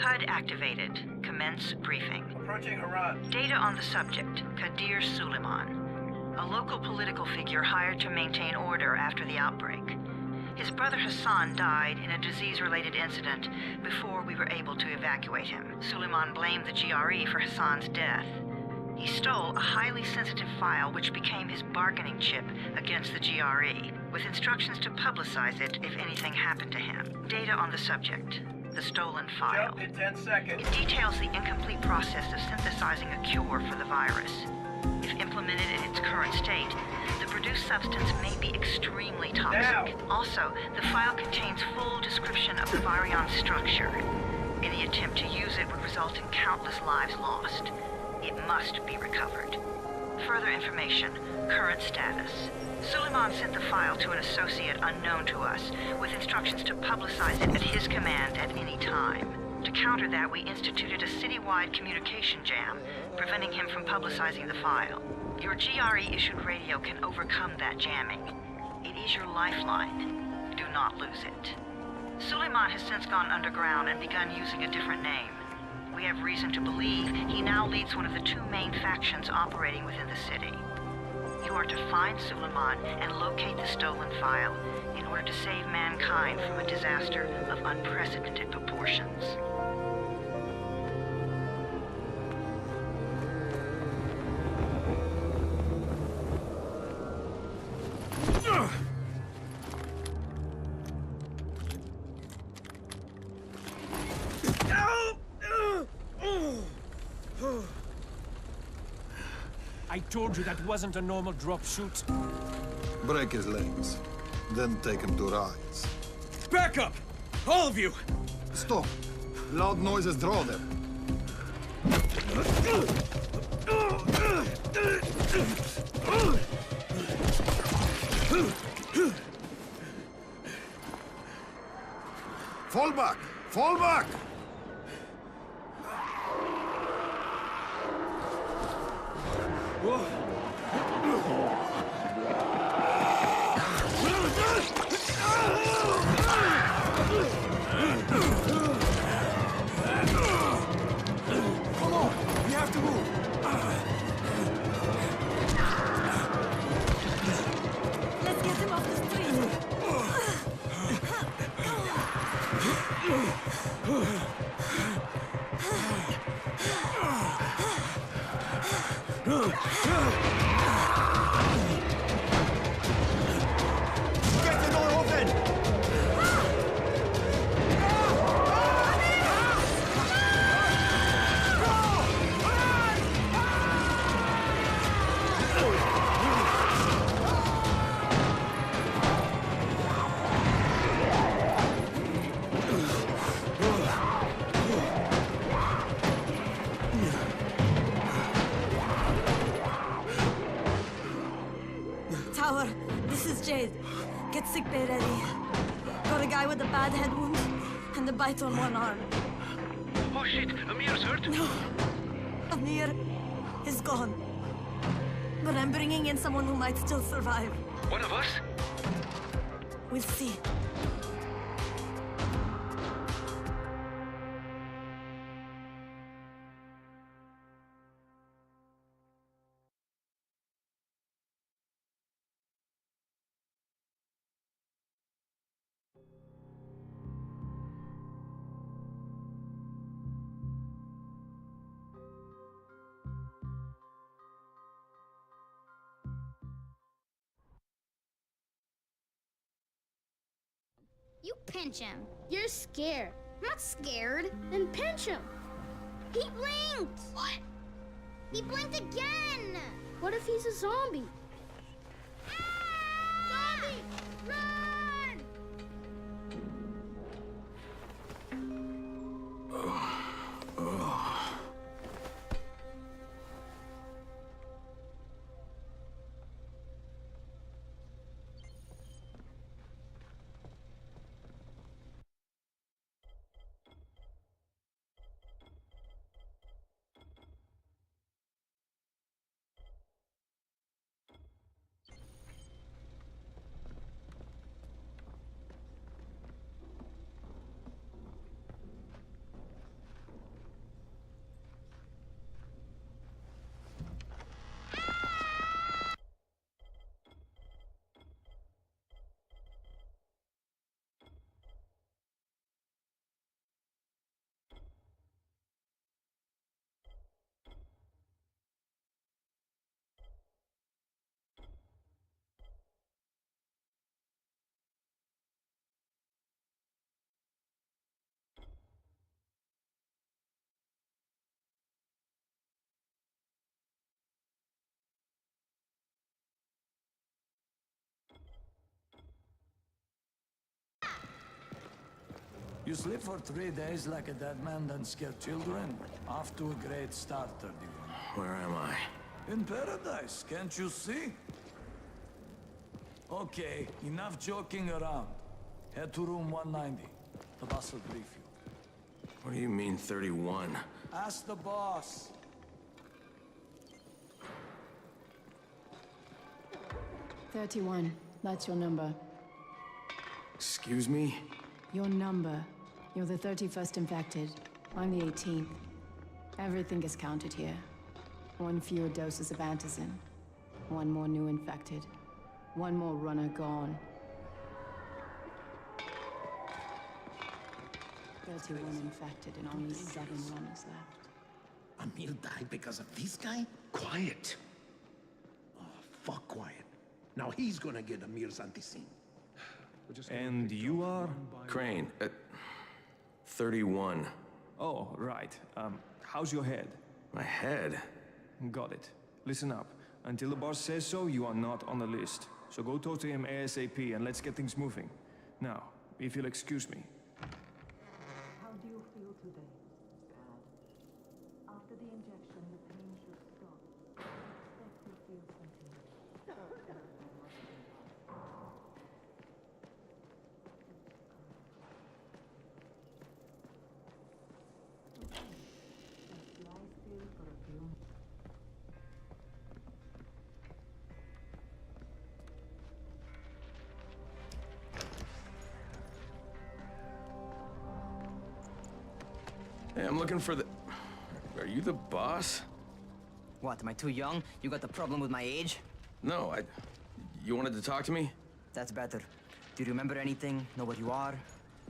HUD activated. Commence briefing. Approaching Iran. Data on the subject, Kadir Suleiman. A local political figure hired to maintain order after the outbreak. His brother Hassan died in a disease-related incident before we were able to evacuate him. Suleiman blamed the GRE for Hassan's death. He stole a highly sensitive file which became his bargaining chip against the GRE, with instructions to publicize it if anything happened to him. Data on the subject, the stolen file. Jump in 10 seconds. It details the incomplete process of synthesizing a cure for the virus. If implemented in its current state, the produced substance may be extremely toxic. Now. Also, the file contains full description of the virion's structure. Any attempt to use it would result in countless lives lost. It must be recovered. Further information, current status. Suleiman sent the file to an associate unknown to us, with instructions to publicize it at his command at any time. To counter that, we instituted a citywide communication jam, preventing him from publicizing the file. Your GRE-issued radio can overcome that jamming. It is your lifeline. Do not lose it. Suleiman has since gone underground and begun using a different name. We have reason to believe he now leads one of the two main factions operating within the city. You are to find Suleiman and locate the stolen file in order to save mankind from a disaster of unprecedented proportions. I told you that wasn't a normal drop shoot. Break his legs, then take him to rides. Back up! All of you! Stop! Loud noises draw them. Fall back! Fall back! Come on! We have to move! Let's get him off the street. Get the door open! Tower, this is Jade. Get sick bay ready. Got a guy with a bad head wound and a bite on one arm. Oh shit, Amir's hurt. No, Amir is gone. But I'm bringing in someone who might still survive. One of us? We'll see. You pinch him. You're scared. I'm not scared. Then pinch him. He blinked. What? He blinked again. What if he's a zombie? Ah! Zombie! Run! You sleep for 3 days like a dead man, then scare children? Off to a great start, 31. Where am I? In paradise, can't you see? Okay, enough joking around. Head to room 190. The boss will brief you. What do you mean, 31? Ask the boss. 31. That's your number. Excuse me? Your number. You're the 31st infected. I'm the 18th. Everything is counted here. 1 fewer doses of antizin. 1 more new infected. 1 more runner gone. 31 infected and only 7 runners left. Amir died because of this guy? Quiet. Oh, fuck quiet. Now he's gonna get Amir's anti-scene. And you are? Crane, 31. Oh, right. How's your head? My head? Got it. Listen up. Until the boss says so, you are not on the list. So go talk to him ASAP and let's get things moving. Now, if you'll excuse me. How do you feel today? Bad. After the injection, the pain should stop. Expect to feel something. Just lie still for a few minutes. Hey, I'm looking for the... Are you the boss? What, am I too young? You got the problem with my age? No, You wanted to talk to me? That's better. Do you remember anything? Know what you are?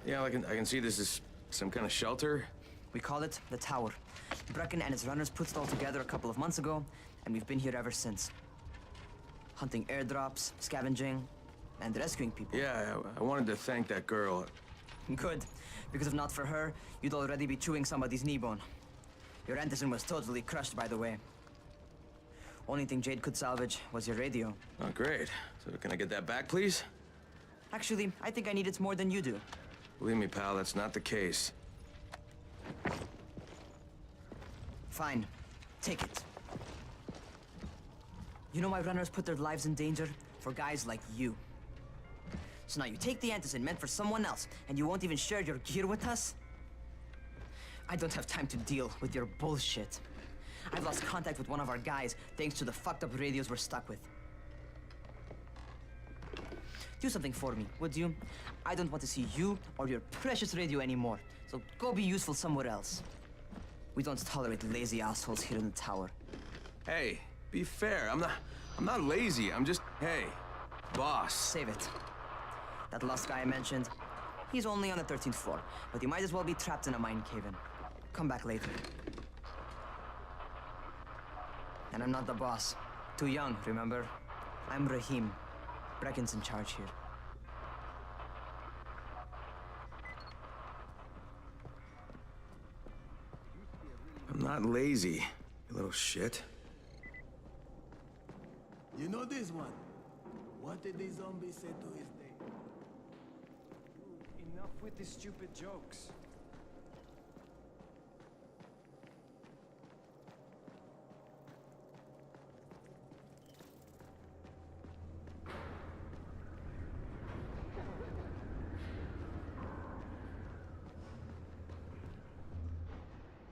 Yeah, I can see this is some kind of shelter. We call it the Tower. Brecken and his runners put it all together a couple of months ago, and we've been here ever since. Hunting airdrops, scavenging, and rescuing people. Yeah, I wanted to thank that girl. Good, because if not for her, you'd already be chewing somebody's knee bone. Your antizin was totally crushed, by the way. Only thing Jade could salvage was your radio. Oh, great. So can I get that back, please? Actually, I think I need it more than you do. Believe me, pal, that's not the case. Fine. Take it. You know why runners put their lives in danger? For guys like you. So now you take the antizin meant for someone else, and you won't even share your gear with us? I don't have time to deal with your bullshit. I've lost contact with one of our guys thanks to the fucked up radios we're stuck with. Do something for me, would you? I don't want to see you or your precious radio anymore, so go be useful somewhere else. We don't tolerate lazy assholes here in the tower. Hey, be fair. I'm not lazy. I'm just, hey, boss. Save it. That last guy I mentioned, he's only on the 13th floor, but he might as well be trapped in a mine cave-in. Come back later. And I'm not the boss. Too young, remember? I'm Rahim. Brecken's in charge here. I'm not lazy, you little shit. You know this one? What did the zombie say to his day? Enough with these stupid jokes.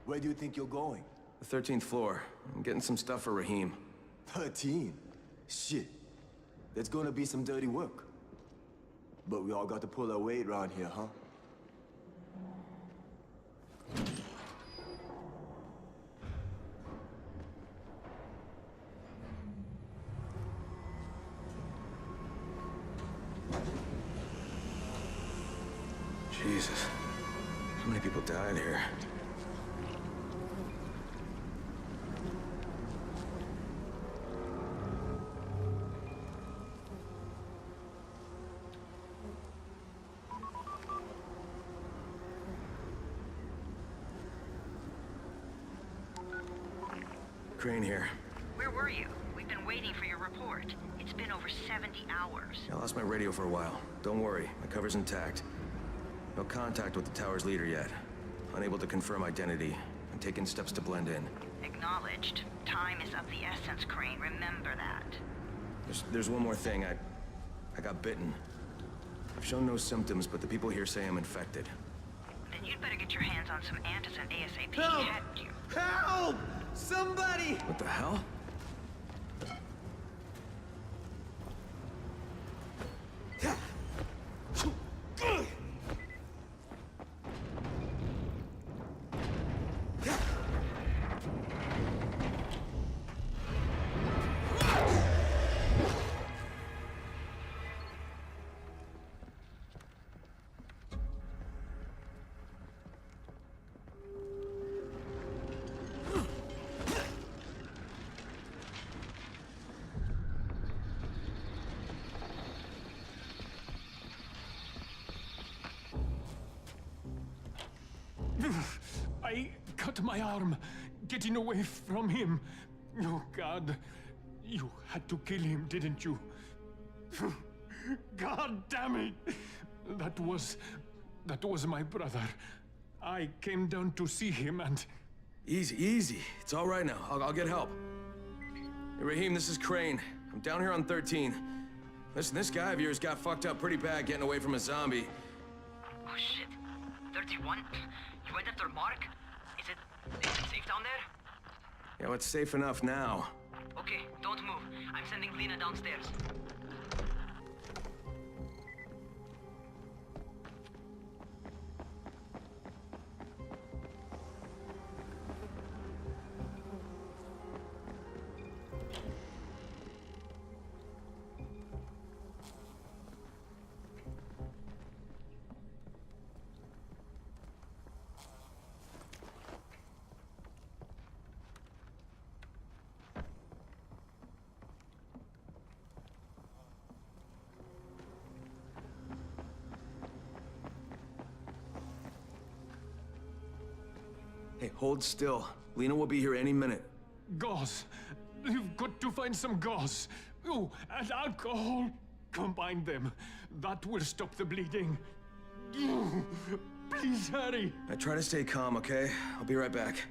Where do you think you're going? The 13th floor. I'm getting some stuff for Rahim. 13? Shit. There's gonna be some dirty work. But we all got to pull our weight around here, huh? Jesus. How many people died here? Crane here. Where were you? We've been waiting for your report. It's been over 70 hours. I lost my radio for a while. Don't worry, my cover's intact. No contact with the tower's leader yet. Unable to confirm identity. I'm taking steps to blend in. Acknowledged. Time is of the essence, Crane. Remember that. There's one more thing. I got bitten. I've shown no symptoms, but the people here say I'm infected. Then you'd better get your hands on some antizin ASAP. Help! Hadn't you? Help! Somebody! What the hell? I cut my arm, getting away from him. Oh, God. You had to kill him, didn't you? God damn it! That was my brother. I came down to see him and... Easy. It's all right now. I'll get help. Hey, Raheem, this is Crane. I'm down here on 13. Listen, this guy of yours got fucked up pretty bad getting away from a zombie. Oh, shit. 31? You went after Mark? Is it safe down there? Yeah, well, it's safe enough now. Okay, don't move. I'm sending Lena downstairs. Hey, hold still. Lena will be here any minute. Gauze. You've got to find some gauze. Oh, and alcohol. Combine them. That will stop the bleeding. Please hurry. I try to stay calm, okay? I'll be right back.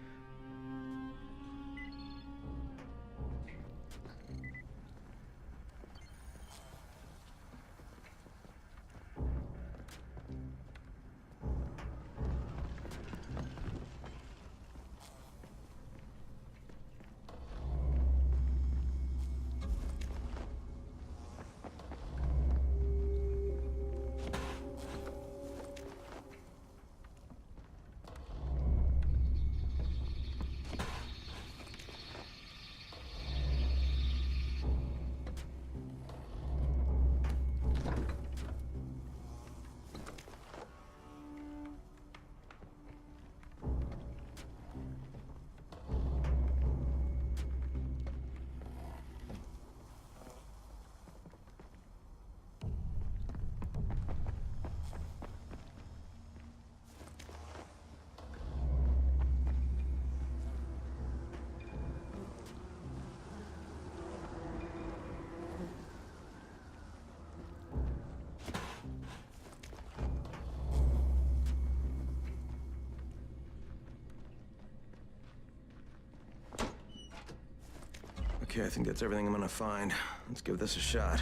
Okay, I think that's everything I'm gonna find. Let's give this a shot.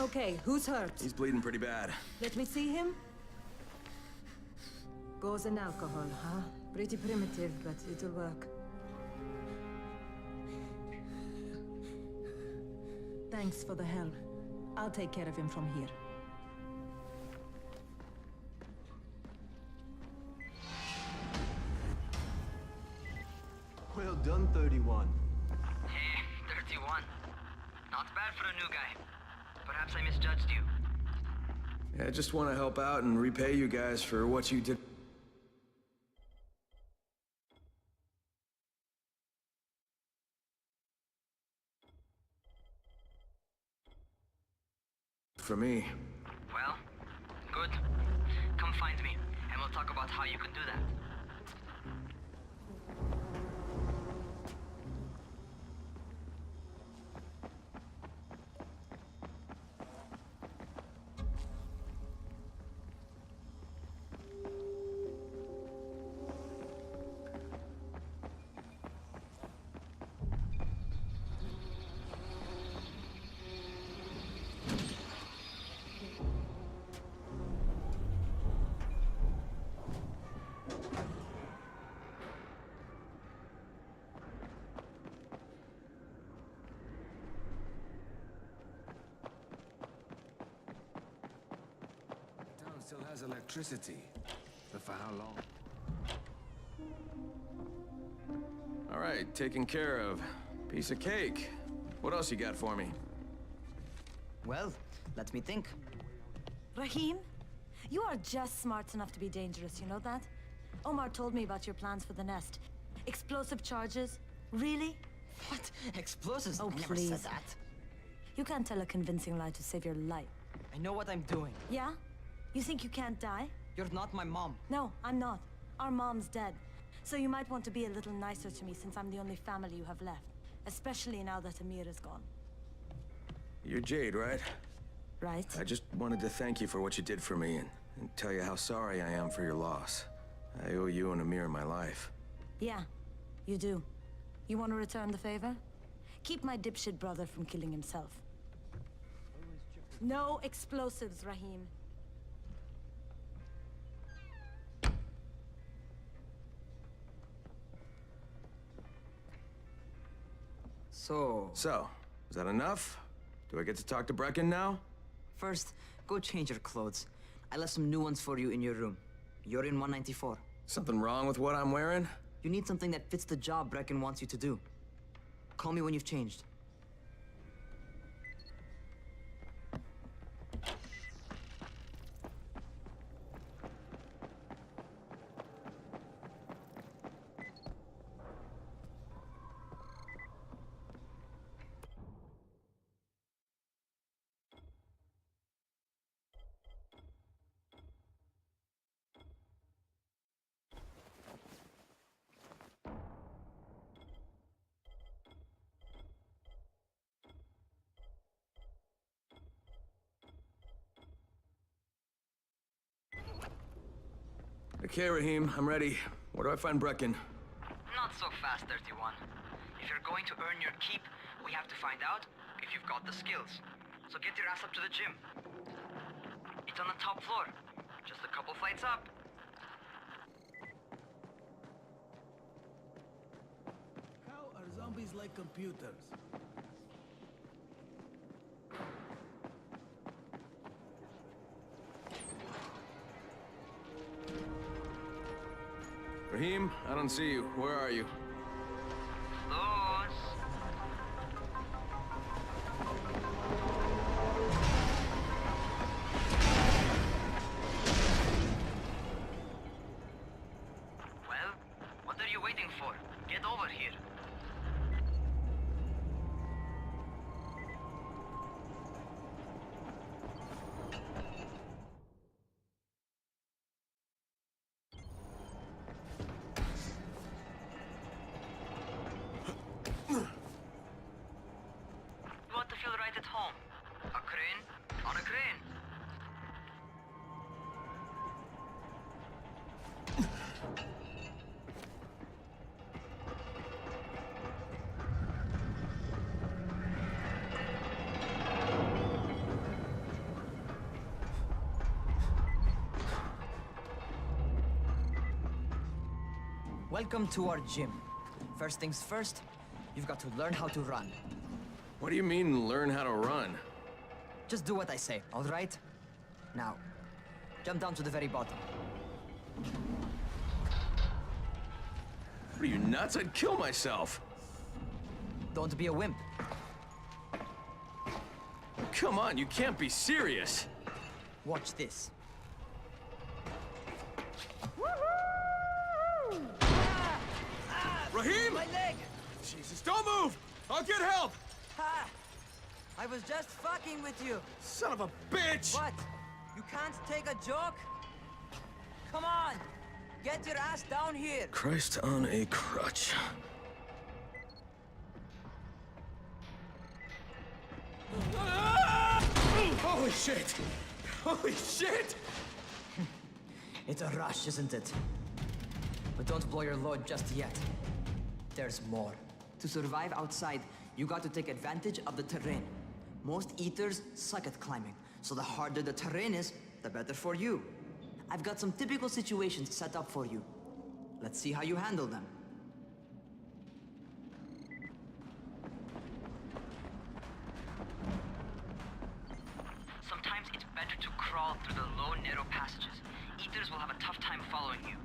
Okay, who's hurt? He's bleeding pretty bad. Let me see him. Gauze and alcohol, huh? Pretty primitive, but it'll work. Thanks for the help. I'll take care of him from here. 31. Hey, 31. Not bad for a new guy. Perhaps I misjudged you. Yeah, I just want to help out and repay you guys for what you did. For me. Well, good. Come find me, and we'll talk about how you can do that. Still has electricity, but for how long? All right, taken care of. Piece of cake. What else you got for me? Well, let me think. Rahim, you are just smart enough to be dangerous, you know that? Omar told me about your plans for the nest. Explosive charges? Really? What? Explosives? Oh, I never please. said that. You can't tell a convincing lie to save your life. I know what I'm doing. Yeah? You think you can't die? You're not my mom. No, I'm not. Our mom's dead. So you might want to be a little nicer to me since I'm the only family you have left. Especially now that Amir is gone. You're Jade, right? Right? I just wanted to thank you for what you did for me and tell you how sorry I am for your loss. I owe you and Amir my life. Yeah, you do. You want to return the favor? Keep my dipshit brother from killing himself. No explosives, Rahim. So, is that enough? Do I get to talk to Brecken now? first, go change your clothes. I left some new ones for you in your room. You're in 194. Something wrong with what I'm wearing? You need something that fits the job Brecken wants you to do. Call me when you've changed. Okay, Rahim, I'm ready. Where do I find Brecken? Not so fast, 31. If you're going to earn your keep, we have to find out if you've got the skills. So get your ass up to the gym. It's on the top floor. Just a couple flights up. How are zombies like computers? Rahim, I don't see you. Where are you? Those. Well, what are you waiting for? Get over here. You want to feel right at home. A crane on a crane. Welcome to our gym. First things first, you've got to learn how to run. What do you mean, learn how to run? Just do what I say, all right? Now, jump down to the very bottom. What are you, nuts? I'd kill myself. Don't be a wimp. Come on, you can't be serious. Watch this. Raheem! My leg! Jesus, don't move! I'll get help! Ha! I was just fucking with you. Son of a bitch! What? You can't take a joke? Come on! Get your ass down here! Christ on a crutch. Holy shit! Holy shit! It's a rush, isn't it? But don't blow your load just yet. There's more. To survive outside, you got to take advantage of the terrain. Most eaters suck at climbing, so the harder the terrain is, the better for you. I've got some typical situations set up for you. Let's see how you handle them. Sometimes it's better to crawl through the low, narrow passages. Eaters will have a tough time following you.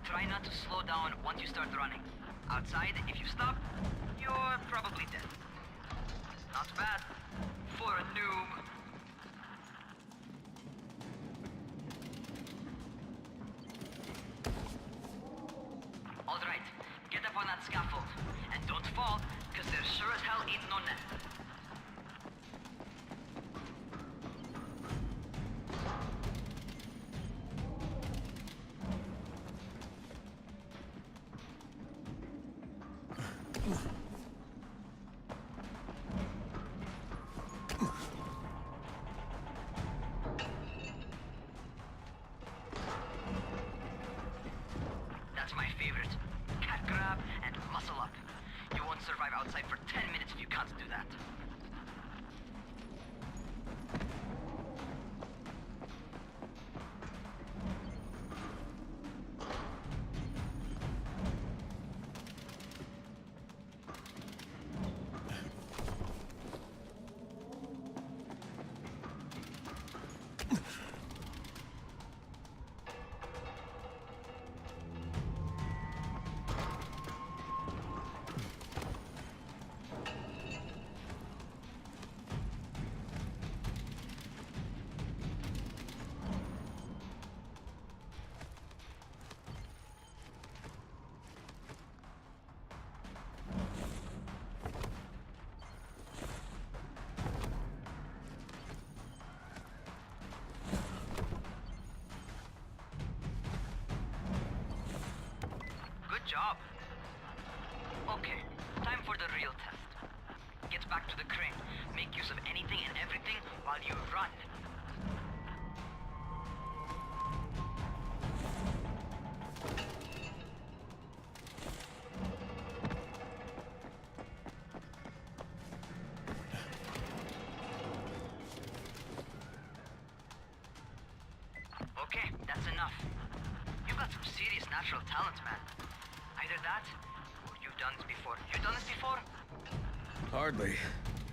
Try not to slow down once you start running. Outside, if you stop, you're probably dead. Not bad for a noob. All right, get up on that scaffold. And don't fall, because there sure as hell ain't no net. That's my favorite. Cat grab and muscle up. You won't survive outside for 10 minutes if you can't do that. Good job. Okay, time for the real test. Get back to the crane. Make use of anything and everything while you run. Okay, that's enough. You've got some serious natural talent, man. Either that, or you've done this before. You done this before? Hardly.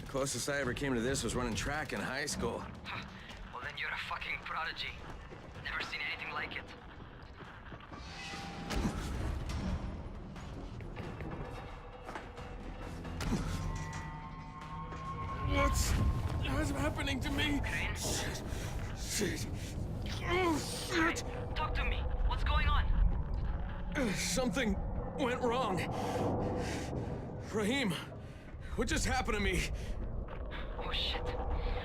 The closest I ever came to this was running track in high school. Well, then you're a fucking prodigy. Never seen anything like it. What's happening to me? Crane? Shit. Oh, shit. Talk to me. What's going on? Something went wrong. Raheem, what just happened to me? Oh shit.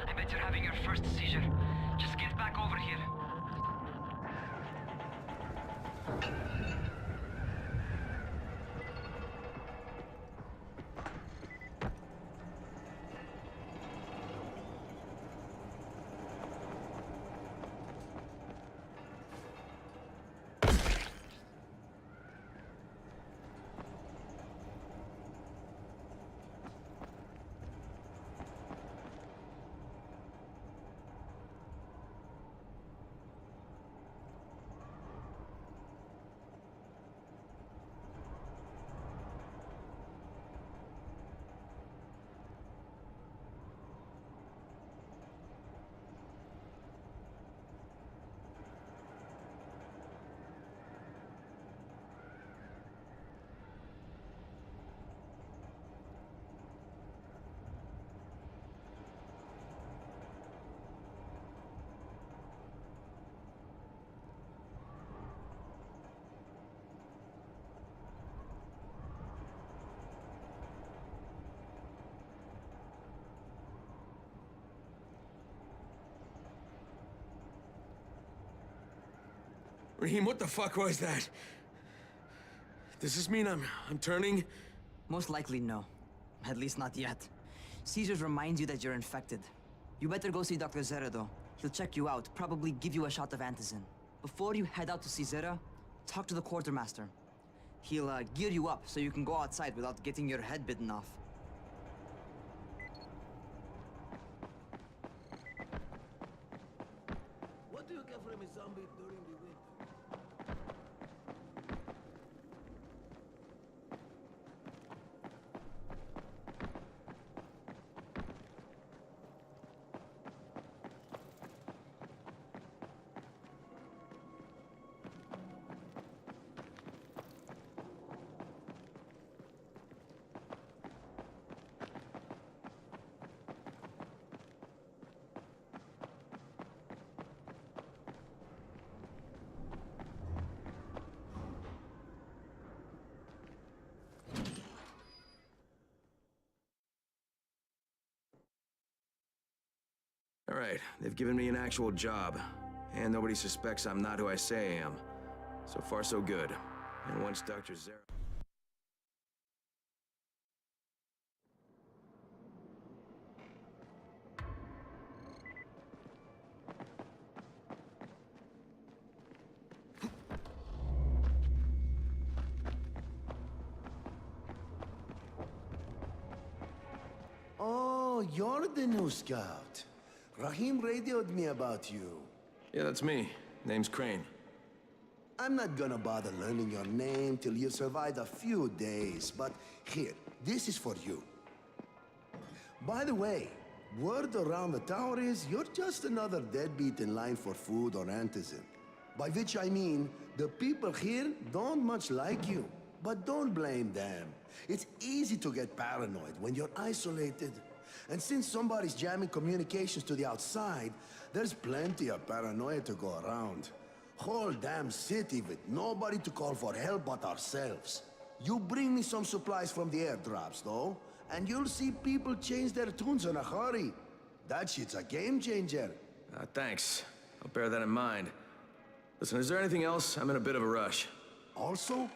I bet you're having your first seizure. Just get back over here. Raheem, what the fuck was that? Does this mean I'm turning? Most likely no. At least not yet. Caesars reminds you that you're infected. You better go see Dr. Zera though. He'll check you out, probably give you a shot of antizin. Before you head out to see Zera, talk to the quartermaster. He'll gear you up so you can go outside without getting your head bitten off. What do you get from a zombie during the winter? All right, they've given me an actual job. And nobody suspects I'm not who I say I am. So far, so good. And once Dr. Zera... Oh, you're the new scout. Raheem radioed me about you. Yeah, that's me. Name's Crane. I'm not gonna bother learning your name till you survived a few days, but here, this is for you. By the way, word around the tower is you're just another deadbeat in line for food or antizin. By which I mean, the people here don't much like you. But don't blame them. It's easy to get paranoid when you're isolated. And since somebody's jamming communications to the outside, there's plenty of paranoia to go around. Whole damn city with nobody to call for help but ourselves. You bring me some supplies from the airdrops, though, and you'll see people change their tunes in a hurry. That shit's a game changer. Thanks. I'll bear that in mind. Listen, is there anything else? I'm in a bit of a rush. Also,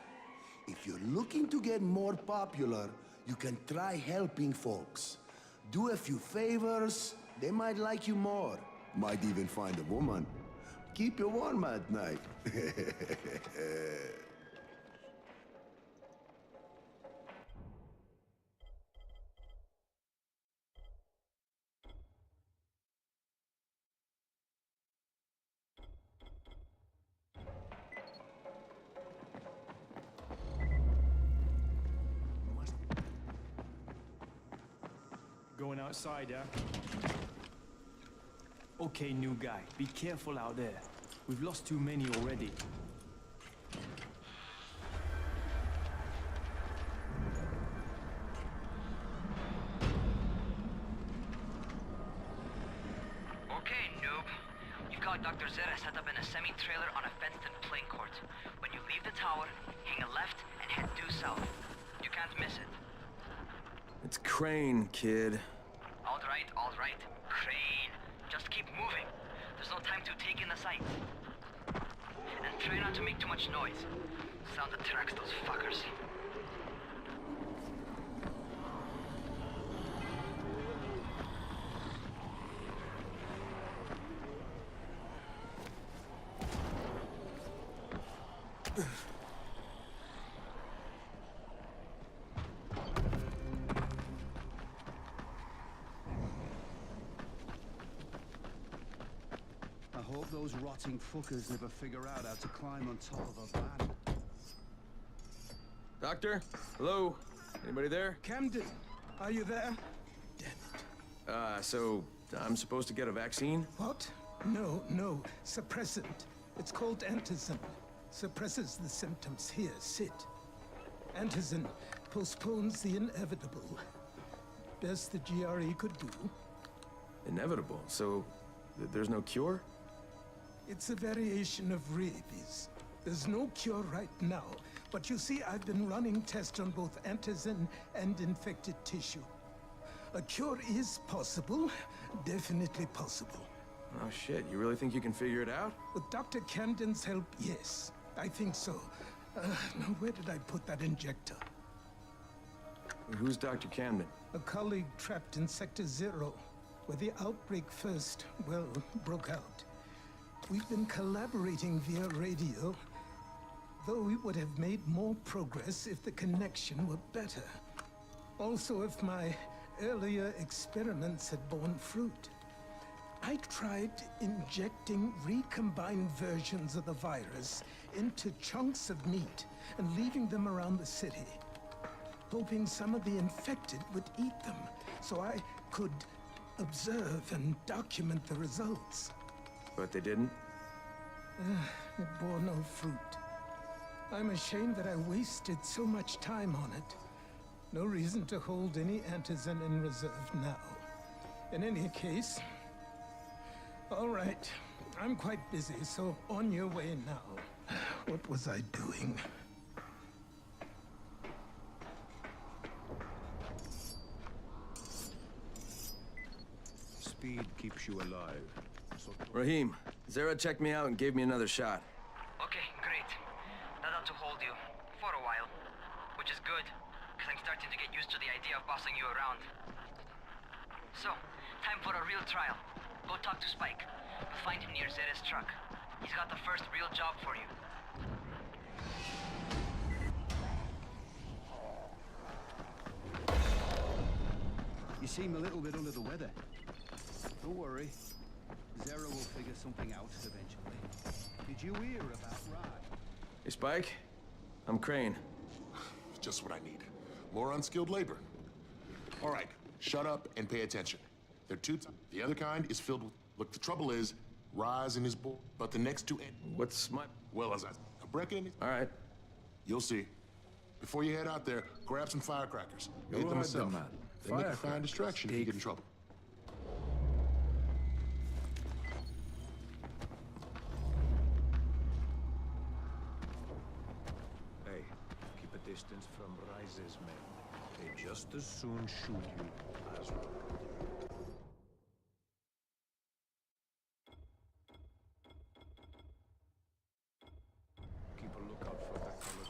if you're looking to get more popular, you can try helping folks. Do a few favors, they might like you more. Might even find a woman. Keep you warm at night. Going outside, yeah? Okay, new guy, be careful out there. We've lost too many already. Okay, noob. You got Dr. Zera set up in a semi-trailer on a fenced-in playing court. When you leave the tower, hang a left and head due south. You can't miss it. It's Crane, kid. All right. Crane. Just keep moving. There's no time to take in the sights. And try not to make too much noise. Sound attracts those fuckers. I hope those rotting fuckers never figure out how to climb on top of a van. Doctor? Hello? Anybody there? Camden, are you there? Damn it. So I'm supposed to get a vaccine? What? No. Suppressant. It's called antizin. Suppresses the symptoms. Here, sit. Antizin postpones the inevitable. Best the GRE could do. Inevitable? So there's no cure? It's a variation of rabies. There's no cure right now, but you see, I've been running tests on both antizin and infected tissue. A cure is possible, definitely possible. Oh shit, you really think you can figure it out? With Dr. Camden's help, yes. I think so. Now where did I put that injector? Who's Dr. Camden? A colleague trapped in Sector Zero, where the outbreak first, well, broke out. We've been collaborating via radio, though we would have made more progress if the connection were better. Also, if my earlier experiments had borne fruit. I tried injecting recombined versions of the virus into chunks of meat and leaving them around the city, hoping some of the infected would eat them so I could observe and document the results. But they didn't? It bore no fruit. I'm ashamed that I wasted so much time on it. No reason to hold any antizin in reserve now. In any case, all right. I'm quite busy, so on your way now. What was I doing? Speed keeps you alive. Rahim, Zara checked me out and gave me another shot. Okay, great. That ought to hold you. For a while. Which is good, because I'm starting to get used to the idea of bossing you around. So, time for a real trial. Go talk to Spike. You'll find him near Zera's truck. He's got the first real job for you. You seem a little bit under the weather. Don't worry. Zera will figure something out eventually. Did you hear about Rod? Hey, Spike. I'm Crane. Just what I need. More unskilled labor. All right, shut up and pay attention. They're two. The other kind is filled with. Look, the trouble is, Rise and his boy. But the next two. What's my? Well, as I. Brecken. All right. You'll see. Before you head out there, grab some firecrackers. Go Made them ahead, myself. man. They make a fine distraction if you get in trouble. Hey, keep a distance from Rise's men. They just as soon shoot you as well. Keep a lookout for the colored.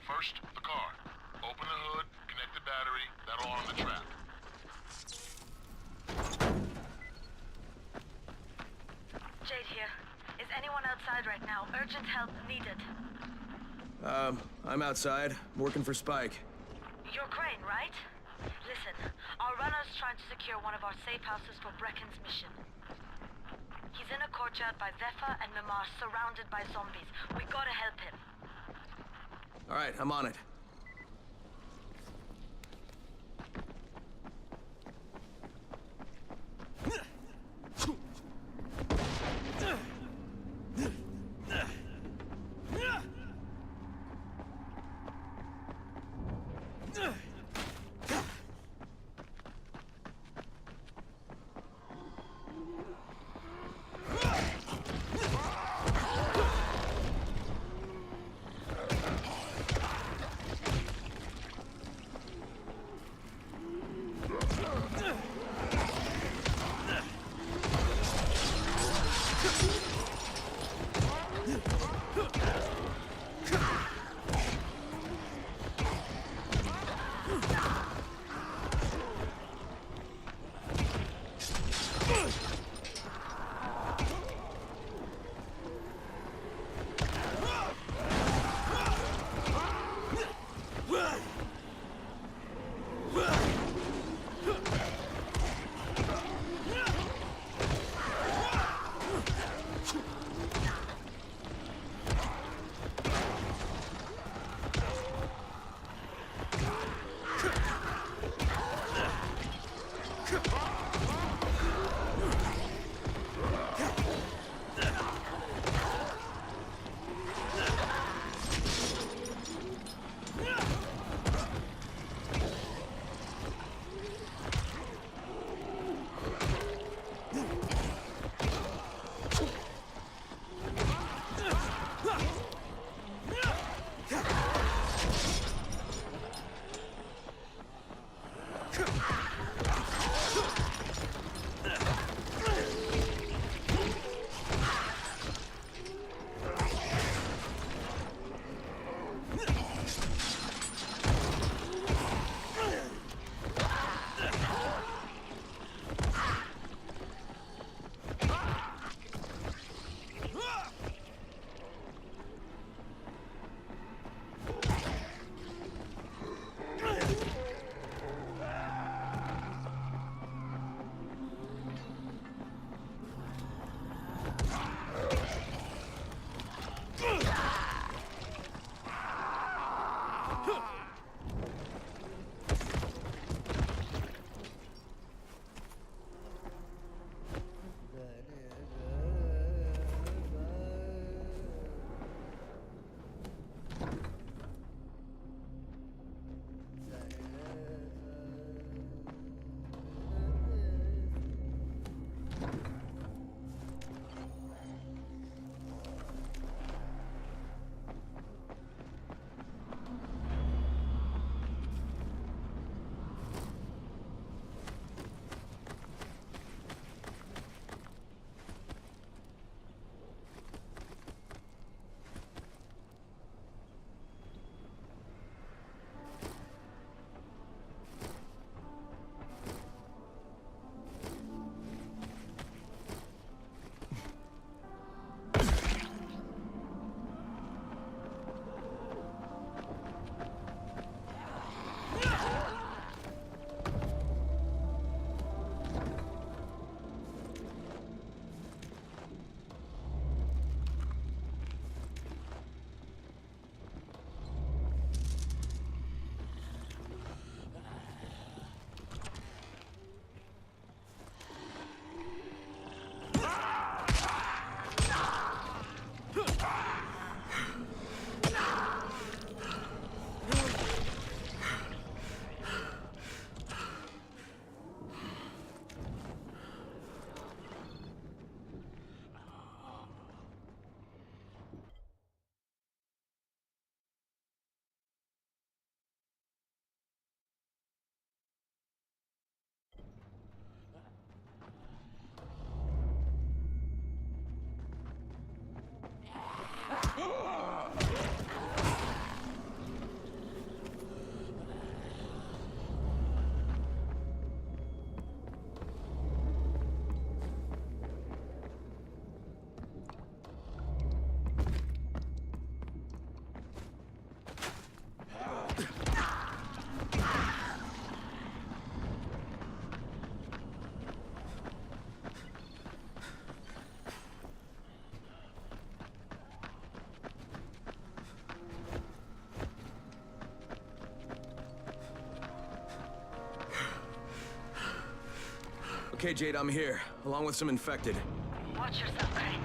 First, the car. Open the hood, connect the battery, that'll arm the trap. Jade here. Is anyone outside right now? Urgent help needed. I'm outside, working for Spike. You're Crane, right? Listen, our runner's trying to secure one of our safe houses for Brecken's mission. He's in a courtyard by Vefa and Mimar, surrounded by zombies. We gotta help him. All right, I'm on it. Okay, Jade, I'm here, along with some infected. Watch yourself, Crane.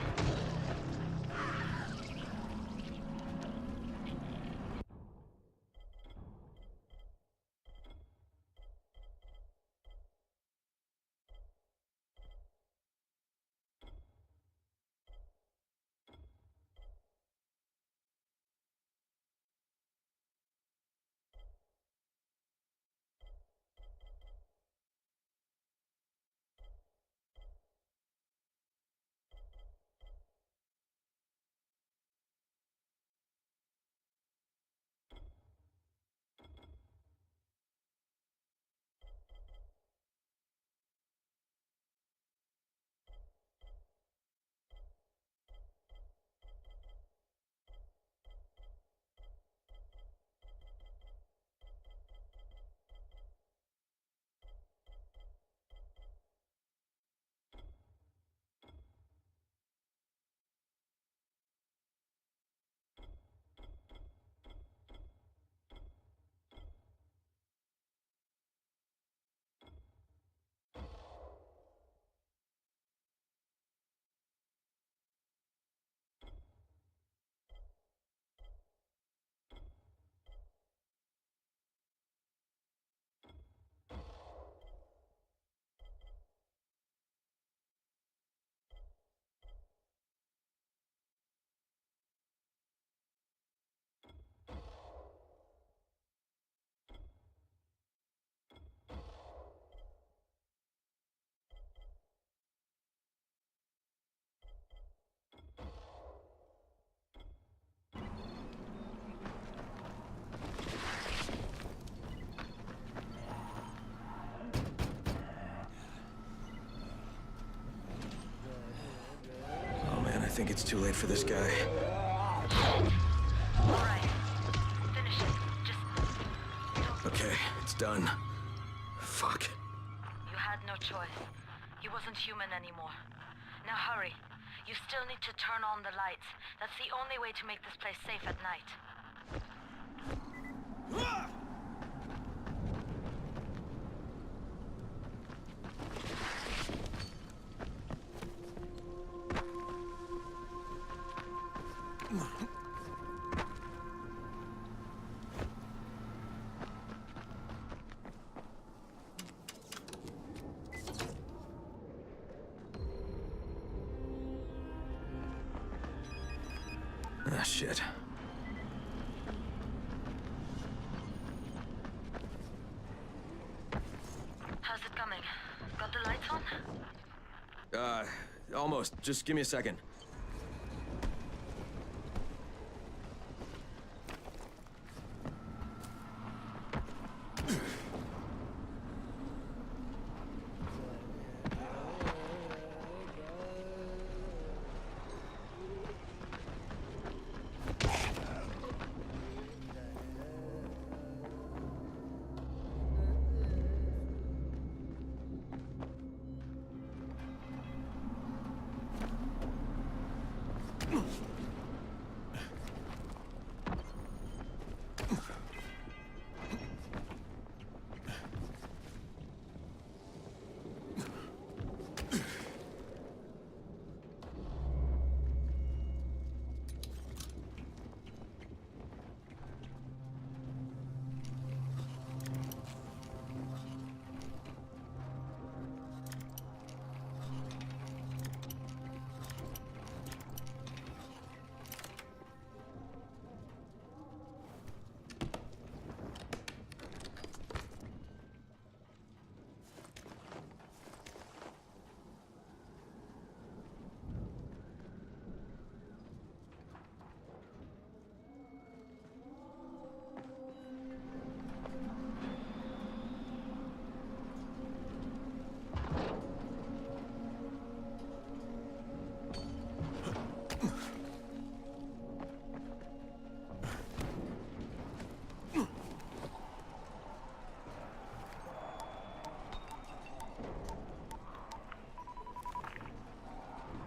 I think it's too late for this guy. Alright. Finish it. Just... Okay, it's done. Fuck. You had no choice. He wasn't human anymore. Now hurry. You still need to turn on the lights. That's the only way to make this place safe at night. Ah, shit. How's it coming? Got the lights on? Almost. Just give me a second.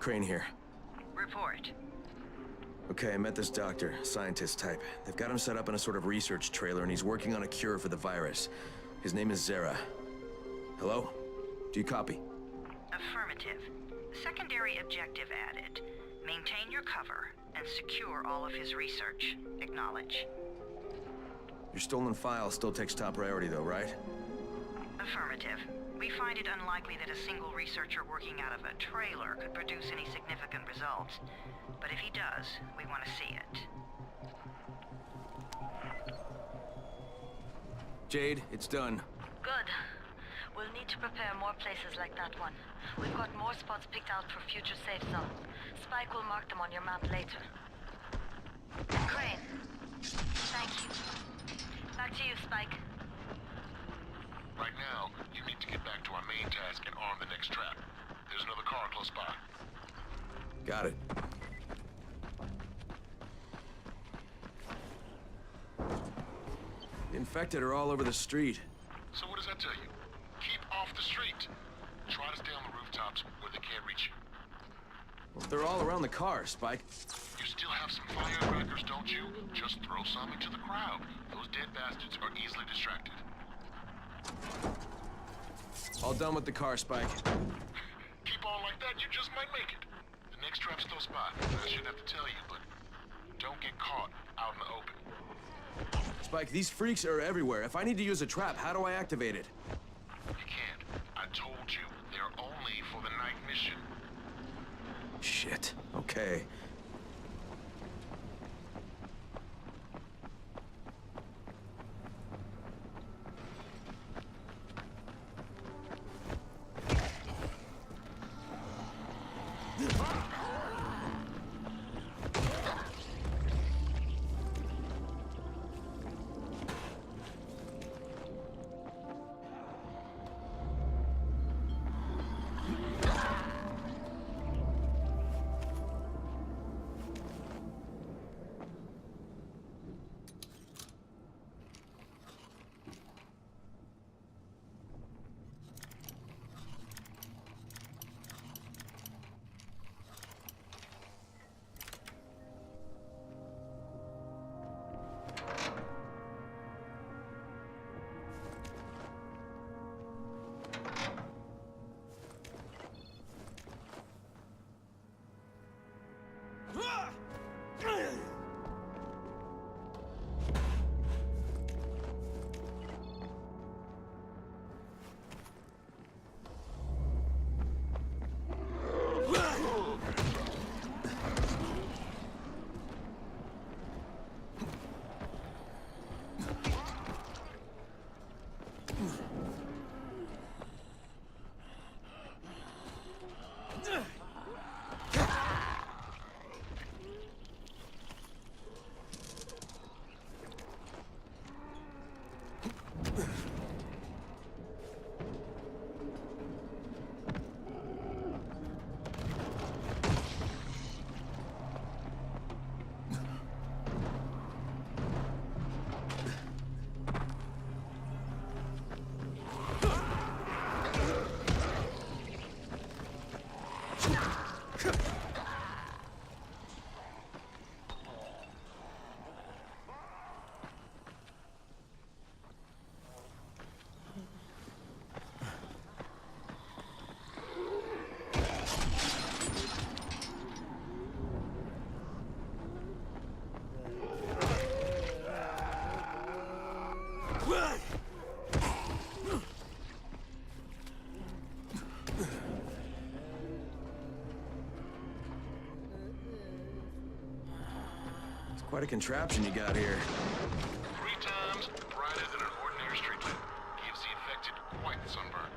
Crane here. Report. Okay, I met this doctor, scientist type. They've got him set up in a sort of research trailer, and he's working on a cure for the virus. His name is Zera. Hello? Do you copy? Affirmative. Secondary objective added. Maintain your cover and secure all of his research. Acknowledge. Your stolen file still takes top priority though, right? Affirmative. We find it unlikely that a single researcher working out of a trailer could produce any significant results. But if he does, we want to see it. Jade, it's done. Good. We'll need to prepare more places like that one. We've got more spots picked out for future safe zones. Spike will mark them on your map later. Crane. Thank you. Back to you, Spike. Right now, you need to get back to our main task and arm the next trap. There's another car close by. Got it. The infected are all over the street. So what does that tell you? Keep off the street. Try to stay on the rooftops where they can't reach you. Well, they're all around the car, Spike. You still have some firecrackers, don't you? Just throw some into the crowd. Those dead bastards are easily distracted. All done with the car, Spike. Keep on like that, you just might make it. The next trap's close by. I shouldn't have to tell you, but don't get caught out in the open. Spike, these freaks are everywhere. If I need to use a trap, how do I activate it? You can't. I told you, they're only for the night mission. Shit. Okay. Quite a contraption you got here. 3 times brighter than an ordinary streetlight. Gives the infected quite the sunburn.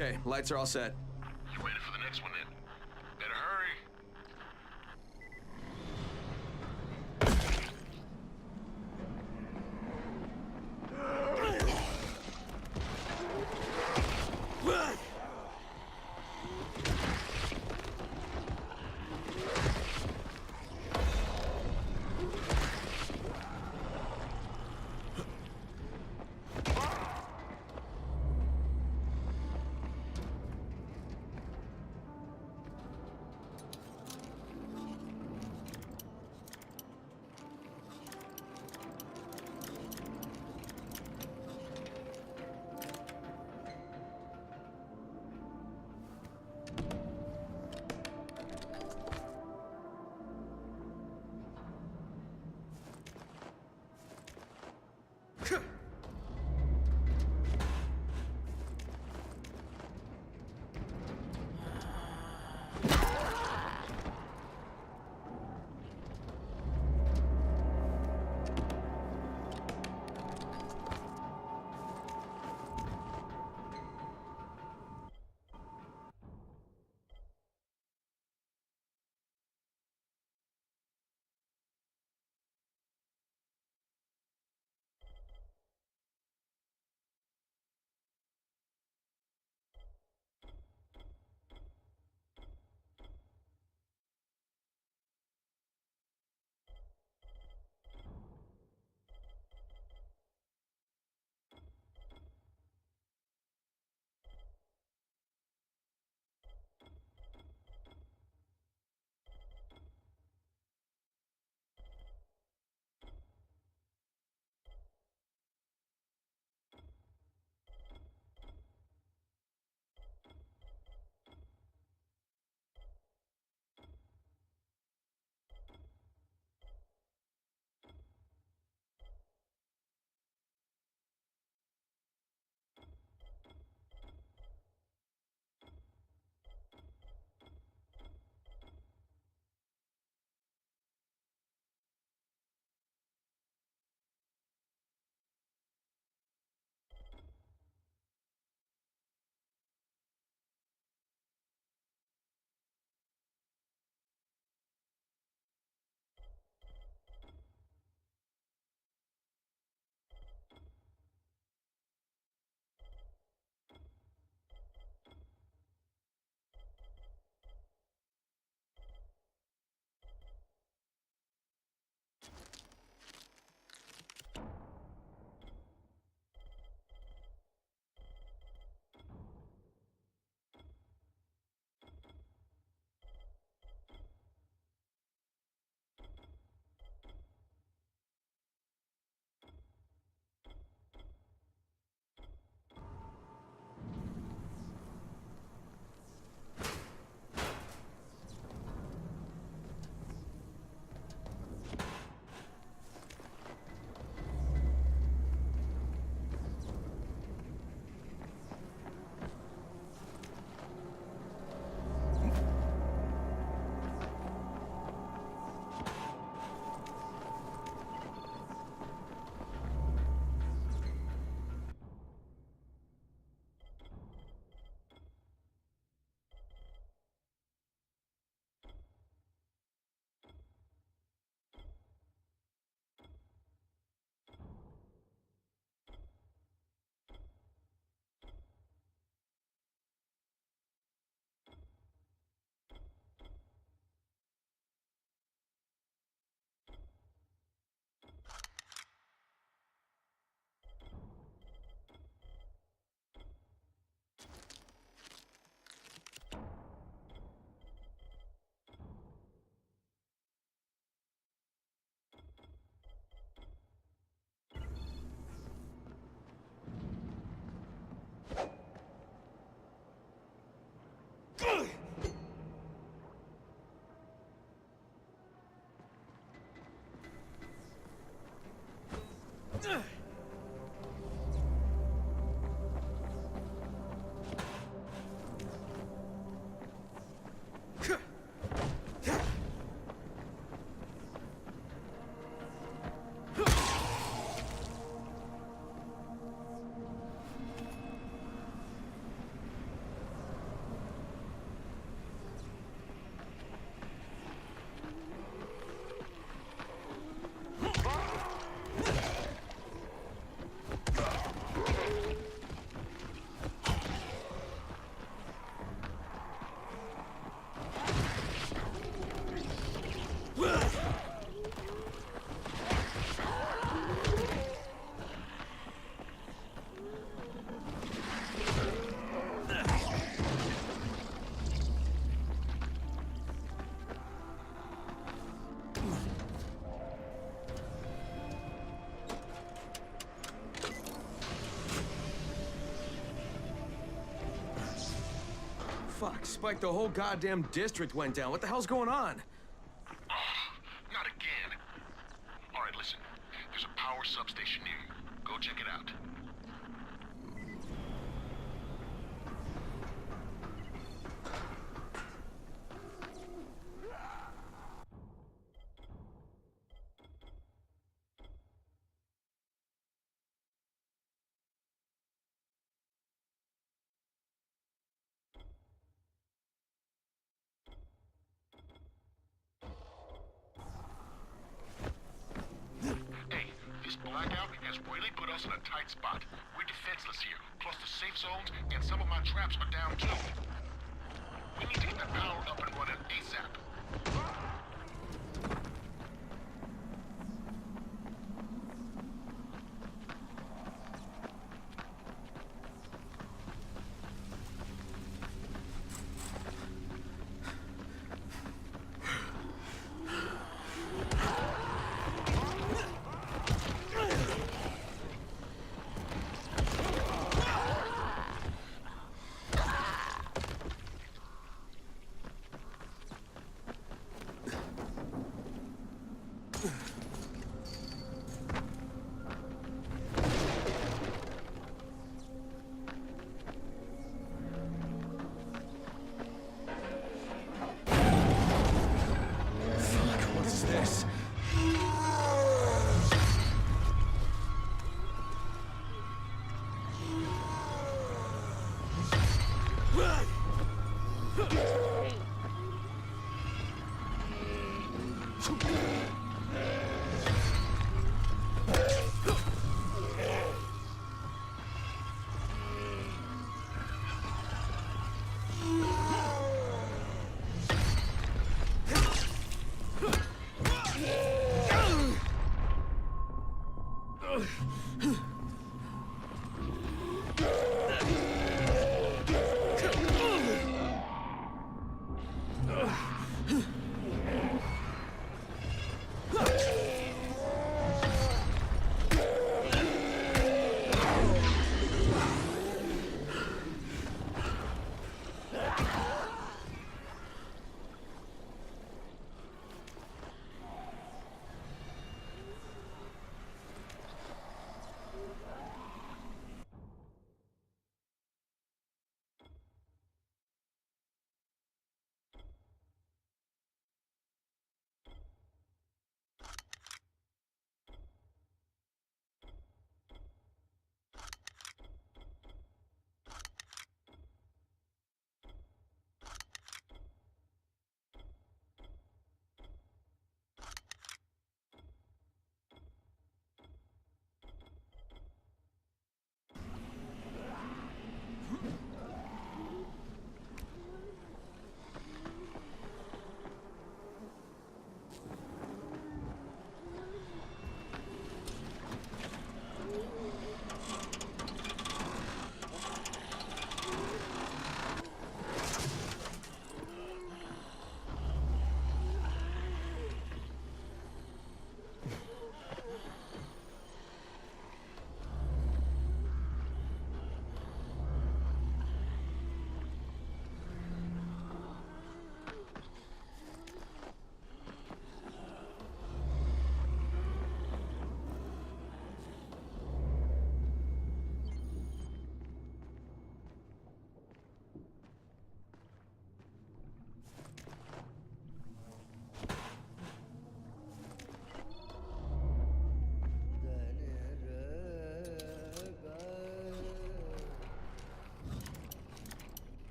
Okay, lights are all set. You ready for the next one then? Better hurry. Fuck, Spike, the whole goddamn district went down. What the hell's going on? Not again. All right, listen. There's a power substation near you. Go check it out. Hey, this blackout has really put us in a tight spot. We're defenseless here. Plus the safe zones and some of my traps are down too. We need to get that power up and running ASAP. This.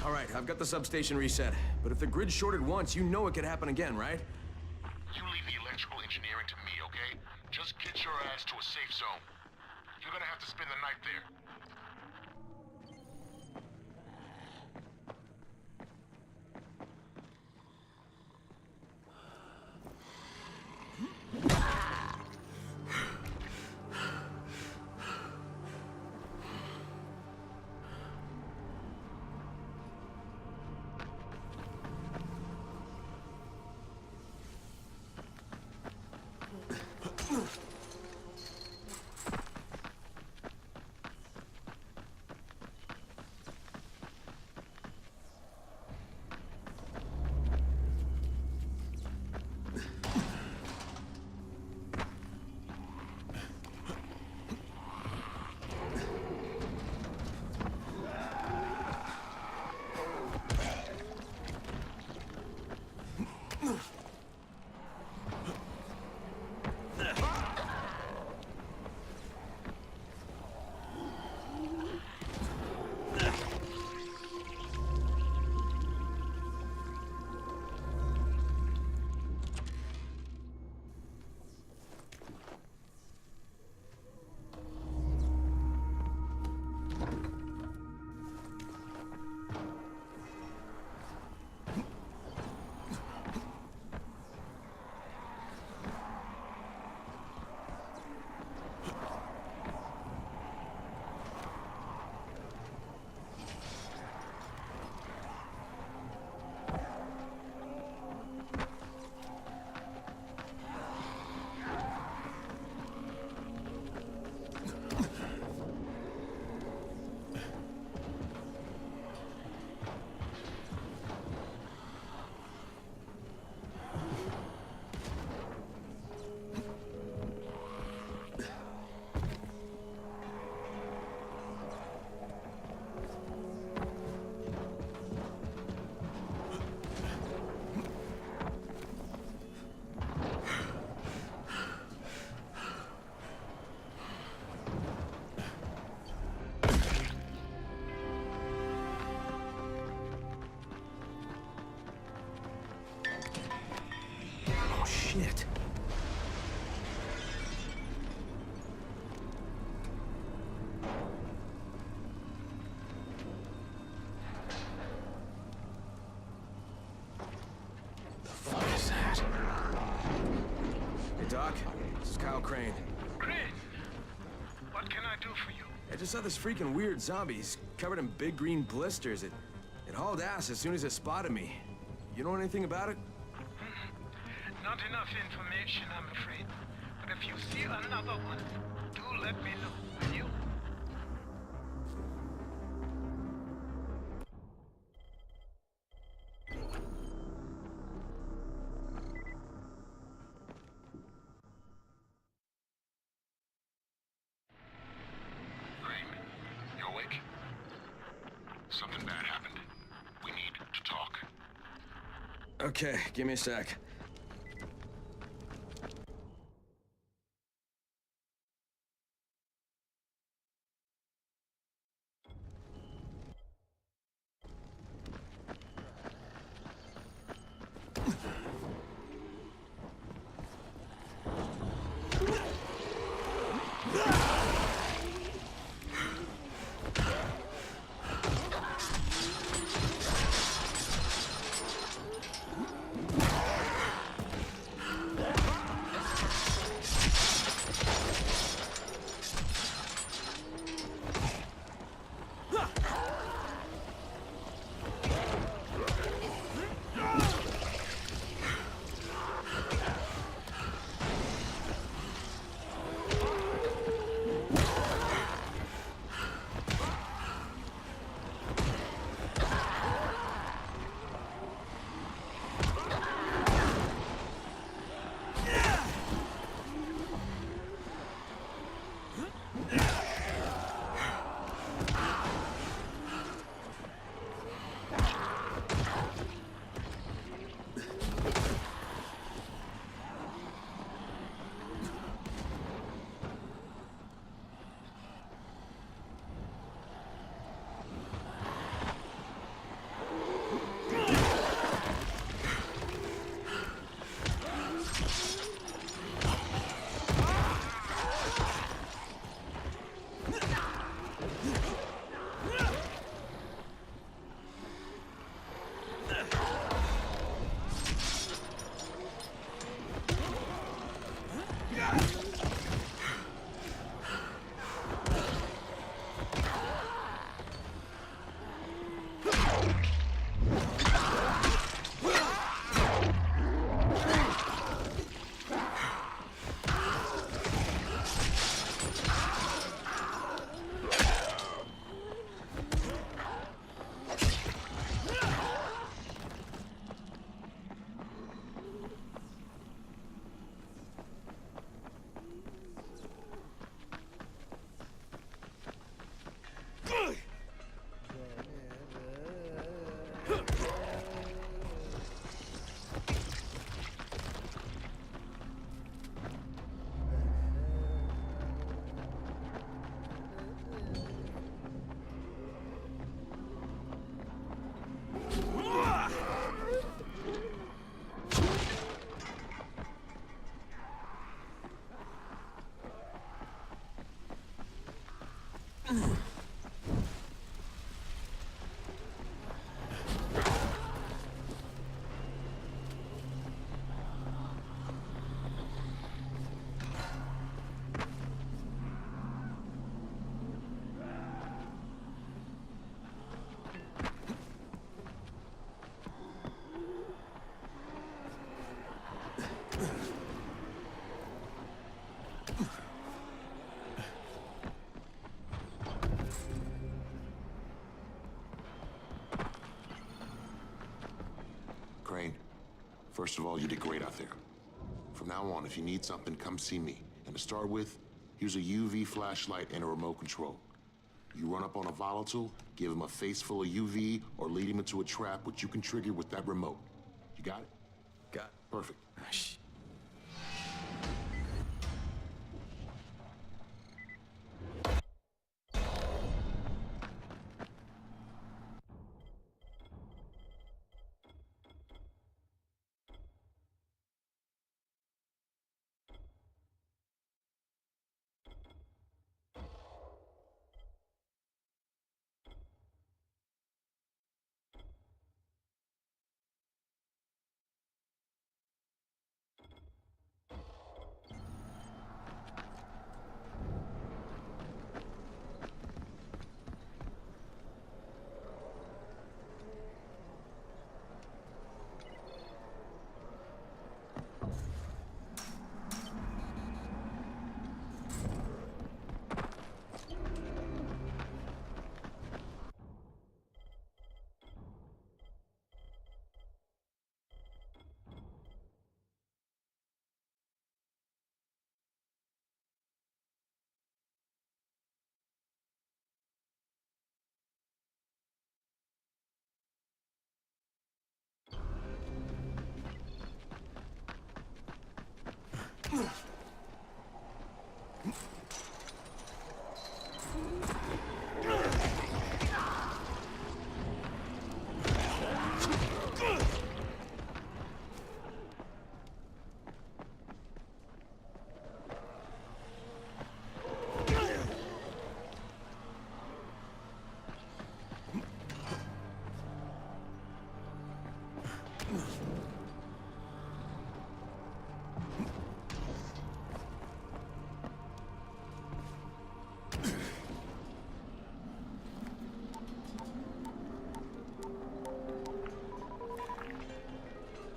All right, I've got the substation reset. But if the grid shorted once, you know it could happen again, right? You leave the electrical engineering to me, okay? Just get your ass to a safe zone. You're gonna have to spend the night there. Shit. The fuck is that? Hey, Doc. This is Kyle Crane. Crane, what can I do for you? I just saw this freaking weird zombie. He's covered in big green blisters. It hauled ass as soon as it spotted me. You know anything about it? Not enough information, I'm afraid. But if you see another one, do let me know, will you? Crane, you awake? Something bad happened. We need to talk. Okay, give me a sec. First of all, you did great out there. From now on, if you need something, come see me. And to start with, here's a UV flashlight and a remote control. You run up on a volatile, give him a face full of UV, or lead him into a trap which you can trigger with that remote. You got it? Got it. Perfect.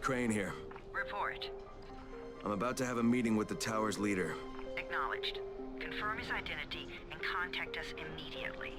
Crane here. Report. I'm about to have a meeting with the tower's leader. Acknowledged. Confirm his identity and contact us immediately.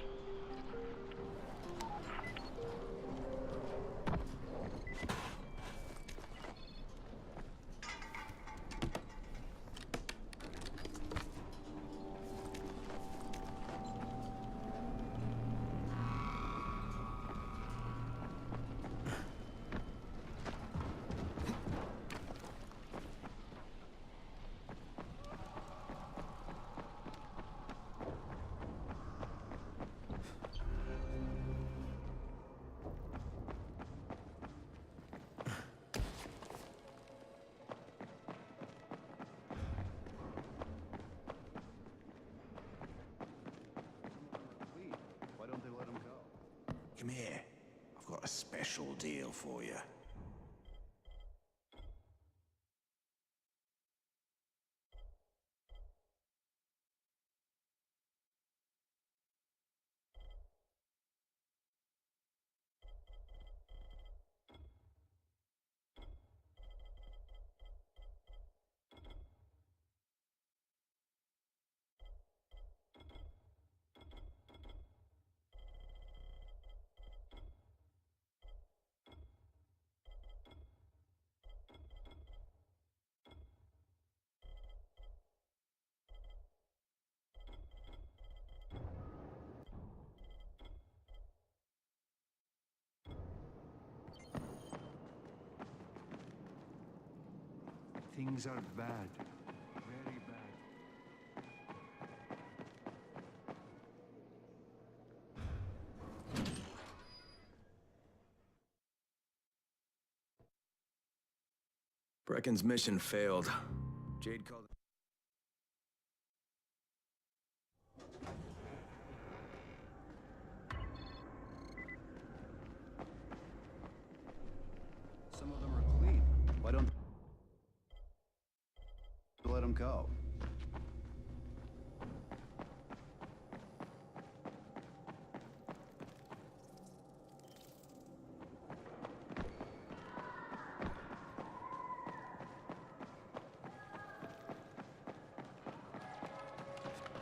Why don't they let him go? Come here. I've got a special deal for you. Things are bad. Very bad. Brecken's mission failed. Jade called... Some of them are clean. Why don't they let him go?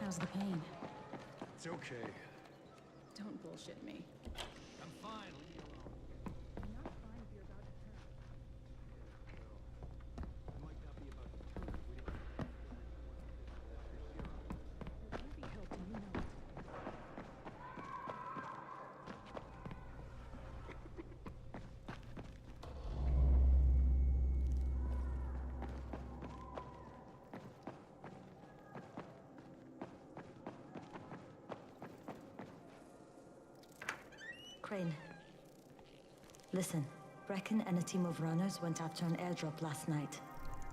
How's the pain? It's okay. Don't bullshit me. I'm fine. Leave me alone. You're not fine if you're about to turn. Crane. Listen, Brecken and a team of runners went after an airdrop last night.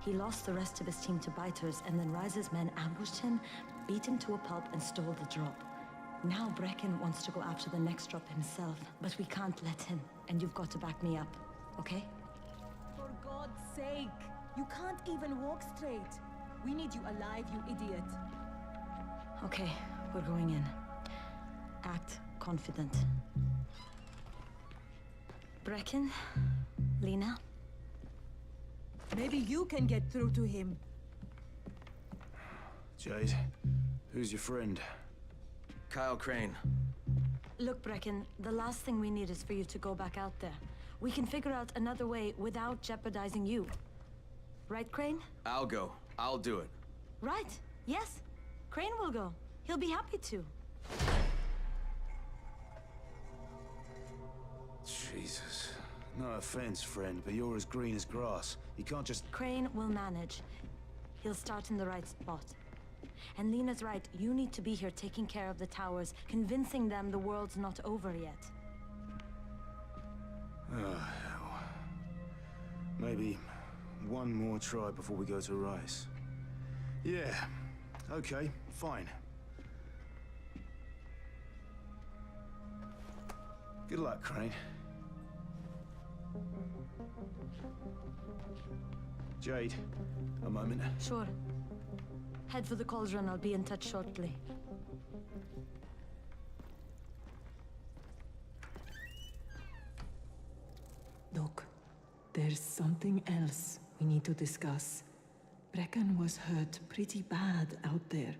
He lost the rest of his team to biters, and then Rise's men ambushed him, beat him to a pulp, and stole the drop. Now Brecken wants to go after the next drop himself, but we can't let him, and you've got to back me up, okay? For God's sake! You can't even walk straight. We need you alive, you idiot. Okay, we're going in. Act confident. Brecken? Lena? Maybe you can get through to him. Jade, who's your friend? Kyle Crane. Look, Brecken, the last thing we need is for you to go back out there. We can figure out another way without jeopardizing you. Right, Crane? I'll go. I'll do it. Right. Yes. Crane will go. He'll be happy to. Jesus. No offense, friend, but you're as green as grass. You can't just... Crane will manage. He'll start in the right spot. And Lena's right, you need to be here taking care of the towers, convincing them the world's not over yet. Oh, hell. Maybe one more try before we go to Rice. Yeah, okay, fine. Good luck, Crane. Jade, a moment. Sure. Head for the cauldron. I'll be in touch shortly. Look, there's something else we need to discuss. Brecken was hurt pretty bad out there.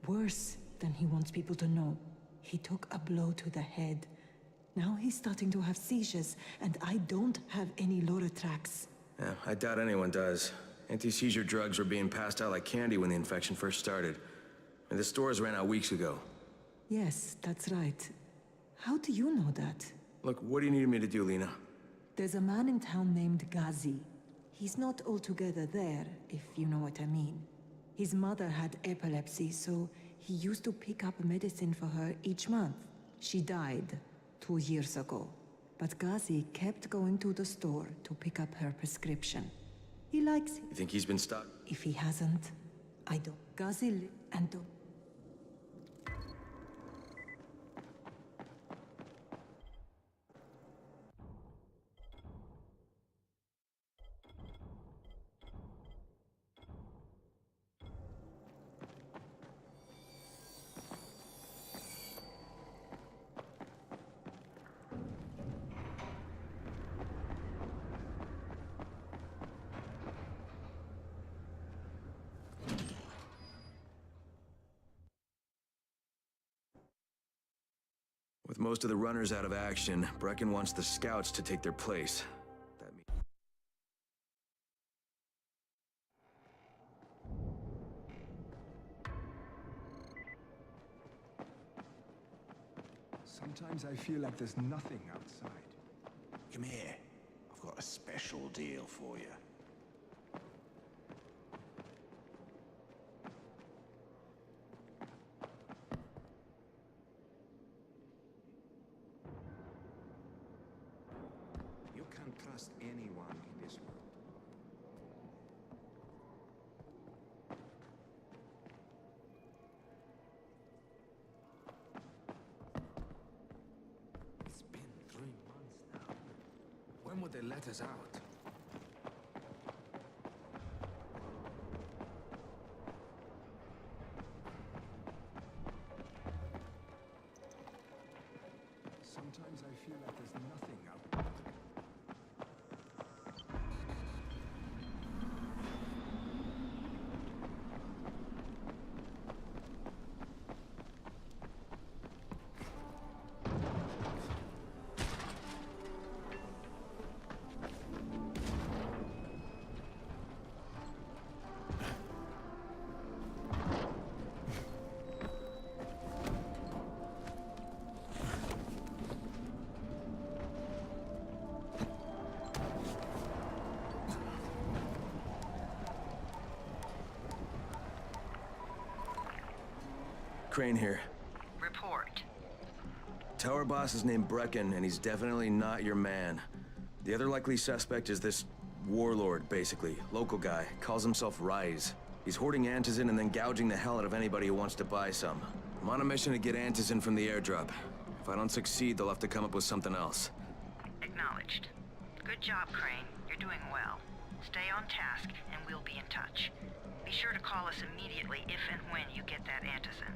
Worse than he wants people to know. He took a blow to the head. Now he's starting to have seizures, and I don't have any Loratrax. Yeah, I doubt anyone does. Anti-seizure drugs were being passed out like candy when the infection first started. And the stores ran out weeks ago. Yes, that's right. How do you know that? Look, what do you need me to do, Lena? There's a man in town named Ghazi. He's not altogether there, if you know what I mean. His mother had epilepsy, so he used to pick up medicine for her each month. She died 2 years ago. But Ghazi kept going to the store to pick up her prescription. He likes it. You think he's been stuck? If he hasn't, I don't. Ghazi and don't. With most of the runners out of action, Brecken wants the scouts to take their place. That means... Sometimes I feel like there's nothing outside. Come here. I've got a special deal for you. You can't trust anyone in this world. It's been 3 months now. When would they let us out? Sometimes I feel like there's nothing out there. Crane here. Report. Tower boss is named Brecken, and he's definitely not your man. The other likely suspect is this warlord, basically. Local guy. Calls himself Rise. He's hoarding Antizin and then gouging the hell out of anybody who wants to buy some. I'm on a mission to get Antizin from the airdrop. If I don't succeed, they'll have to come up with something else. Acknowledged. Good job, Crane. You're doing well. Stay on task, and we'll be in touch. Be sure to call us immediately if and when you get that Antizin.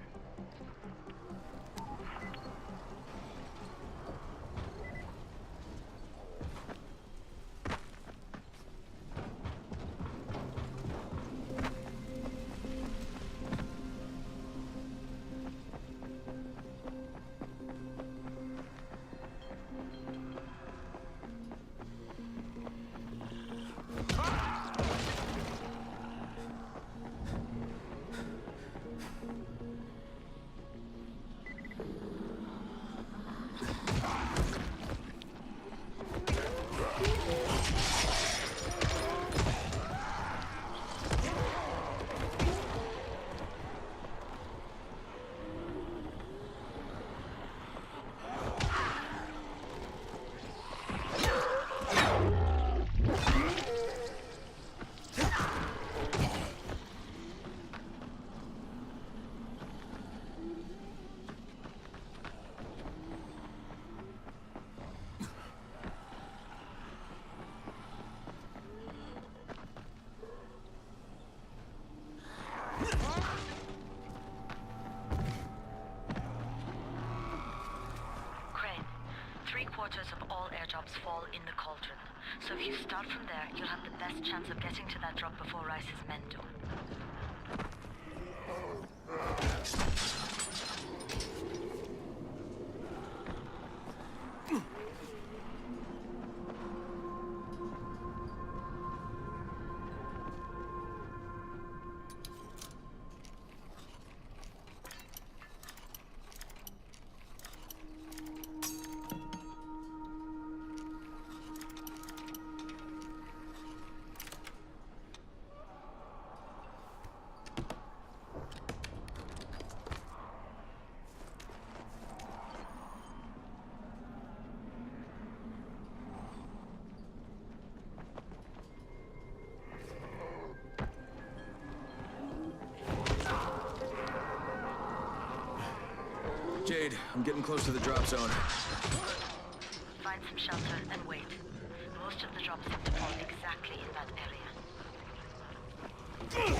Three-quarters of all airdrops fall in the cauldron. So if you start from there, you'll have the best chance of getting to that drop before Rice's men do. Jade, I'm getting close to the drop zone. Find some shelter and wait. Most of the drops seem to fall exactly in that area.